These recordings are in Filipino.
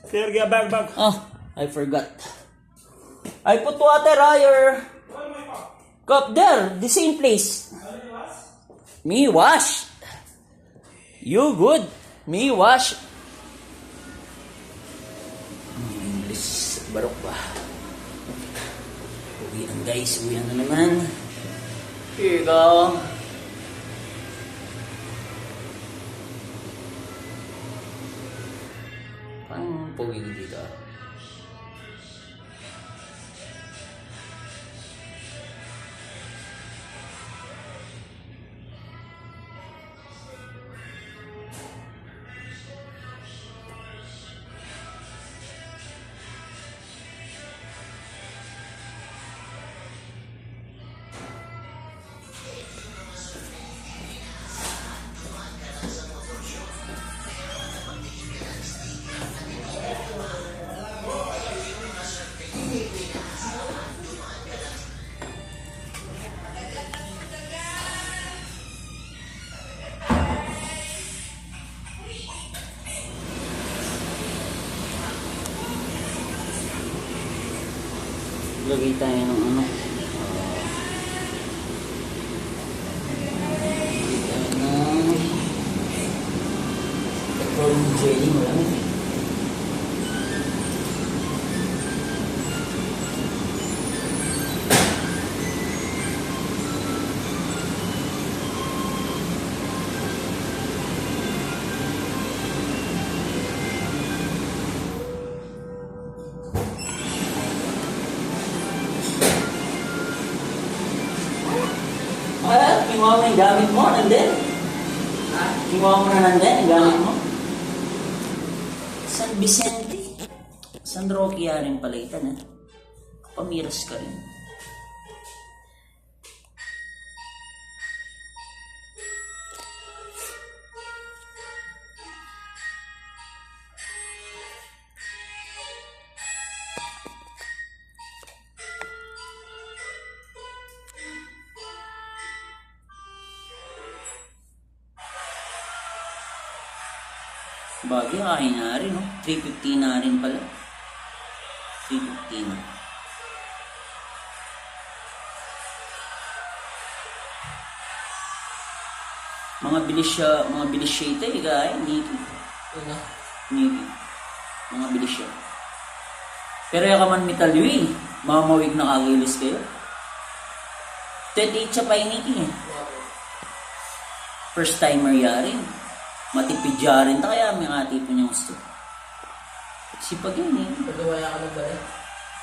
Sergey, bag. Oh, I forgot. I put water, your cup there, the same place. Me wash. You good. Me wash. English, barok ba? Uwian guys, uwian na naman. Here you go. Parang pogi dito. Lagay tayo ng ano. Petrol jelly mo lang. Kinuha mo yung gamit mo, nandun? Kinuha mo na nandun yung gamit mo? San Vicente? San Roque rin palaitan, ha? Pamiras ka rin. Bagay, kain na rin, no? 350 na rin pala. 350 na. Mga bilis siya ito, guys. Niki. Mga bilis siya. Pero yung kaman metal yun, mamawig na kagilis kayo. 28 siya pa yung Niki, eh. First timer yarin. Matipid rin ta kaya may ati po niya gusto. Sipag yun eh. Pagawaya ka na ba eh?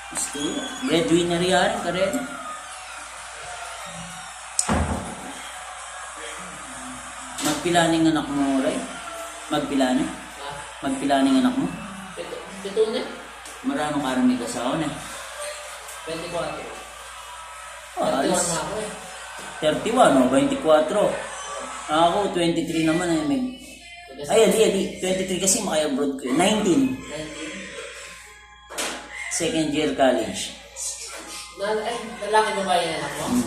Gusto yun. Breadwinner yarin ka rin. Magpilaning anak mo, right? Magpilaning? Magpilaning anak mo? Pito na? Maraming karami ka sa ako na. 24. Oh, 31 na ako eh. 31 o, 24. Ako, 23 naman eh. Ay, adi. 23 kasi maka-abroad ko. 19. Second year college. Lalaki mo ba yung anak mo?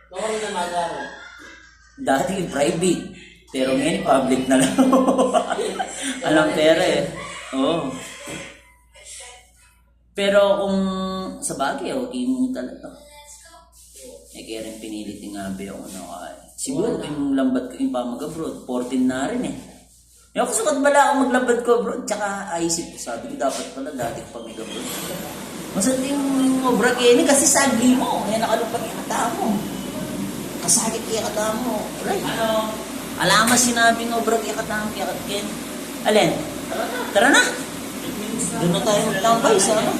Baka rin na mag-aro. Dati private. Pero ngayon, public na lang. Alam pera eh. Oo. Pero kung sa bagay, okay mo talaga. Eh, kaya rin pinilit yung abi ako na kaya. Siguro yung lambat ko yung pamag-abroad, 14 na rin eh. Yung ako sukat bala ako maglambad ko abroad, tsaka aisip ko, sabi ko dapat pala dati ko pamag-abroad. Masad yung obra kini kasi sagli mo, yan nakalupag yung kata mo. Kasagit kaya kata mo. Right? Alamas sinabi ng obra kaya kata mo, kaya kata Alin? Tara na! Doon na tayo magtambay sa ano?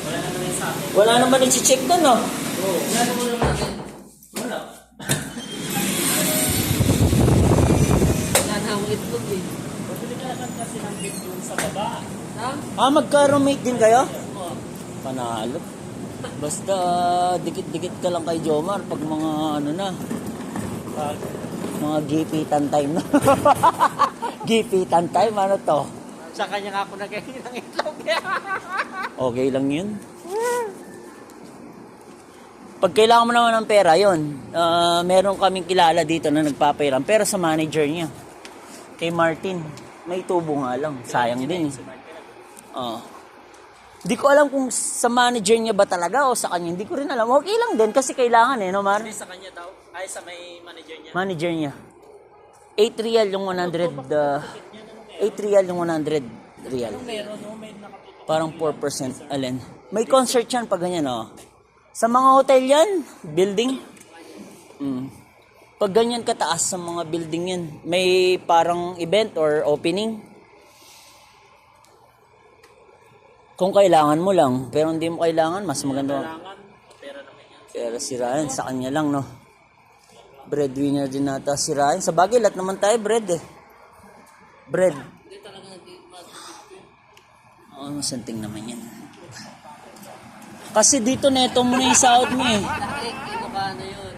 Wala naman yung sa akin. Wala naman i-check doon, no? Oo. Wala naman yung natin. Wala. Wala na akong itlog eh. Pabili ka lang kasi ng bit doon sa baba. Ha? Magka-roommate din kayo? Oo. Panalo. Basta dikit-dikit ka lang kay Jomar pag mga ano na. Mga gipitan time na. Gipitan time, ano to? Sa kanya nga ako nagkain ng itlog. Okay lang yun. Pag kailangan mo naman ng pera, yun. Meron kaming kilala dito na nagpapairam. Pero sa manager niya. Kay Martin. May tubo nga lang. Sayang din. Oh. Hindi ko alam kung sa manager niya ba talaga o sa kanya. Hindi ko rin alam. Okay lang din kasi kailangan no, Mar? Hindi sa kanya daw. Ay, sa may manager niya. Manager niya. 8 real yung 100. 8 real yung 100 real. Meron, no? May nakatutok. Parang 4%. Alin? May concert yan pag ganyan, oh. Sa mga hotel yan, building. Pag ganyan kataas sa mga building yan, may parang event or opening. Kung kailangan mo lang, pero hindi mo kailangan, mas maganda. Kailangan, pera naman yan. Pero si Ryan, sa kanya lang, no? Breadwinner din nata si Ryan. Sa bagay, lahat naman tayo bread eh. Bread. Hindi talaga Oo, masanting naman yan. Kasi dito neto mo na yung sahod mo eh. Dahil Ilocano yun.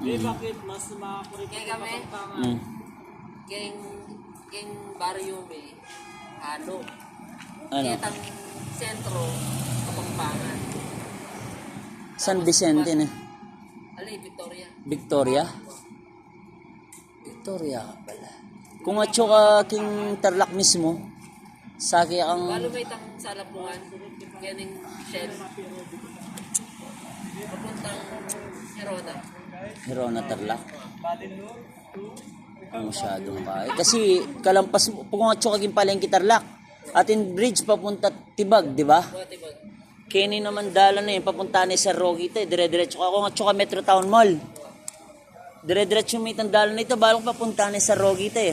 Eh, bakit? Mas makakulit Kaya kami, keng baryo may halo. Ano? Kaya tang sentro, Kapampangan. San Vicente na. Alay, Victoria. Victoria? Victoria ka pala. Kung atso ka king Tarlac mismo, saki kang Balo may tang salapuan, kaya ning Shell. Papuntang Hirona. Hirona Tarlac. Ang masyadong kaya. Kasi kalampas mo, kung atso ka king palengke Tarlac, atin bridge papunta Tibag, di ba? Buwati ba? Kenny naman dala na yun, papunta ni Sir Rogita, dire-diretso ka. Kung atso ka Metro Town Mall, dire-diretso may tandala na ito, balong papunta ni Sir Rogita eh.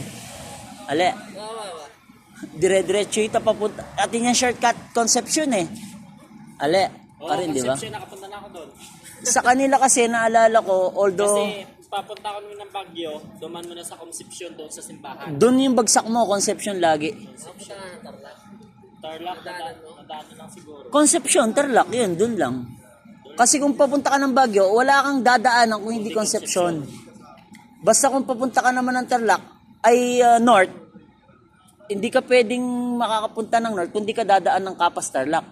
Ale, Wawa. dire-diretso ito papunta. Atin yung shortcut Conception eh. Ale, pa rin, di ba? Concepcion, nakapunta na ako doon. Sa kanila kasi naalala ko, although Kasi papunta ko naman ng Baguio, duman mo na sa Concepcion doon sa simbahan. doon yung bagsak mo, Conception lagi. Papunta nga ng Tarlac. Tarlac, nadaanan lang siguro. Conception, Tarlac, yun, doon lang. Kasi kung papunta ka ng Baguio, wala kang dadaanan kung hindi Concepcion. Basta kung papunta ka naman ng Tarlac, ay north, hindi ka pwedeng makakapunta ng north kung hindi ka dadaan ng Capas Tarlac.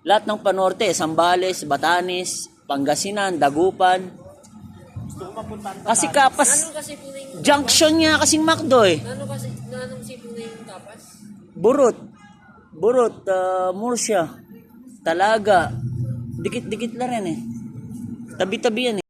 Lahat ng panorte, Zambales, Batanes, Pangasinan, Dagupan. Gusto ko mapunta ng Kasi Capas, Ano kasi po na yung junction niya kasing McDo eh. Anong sipong na yung Kapas? Burot, Murcia, Talaga, dikit-dikit na rin eh. Tabi-tabi yan eh.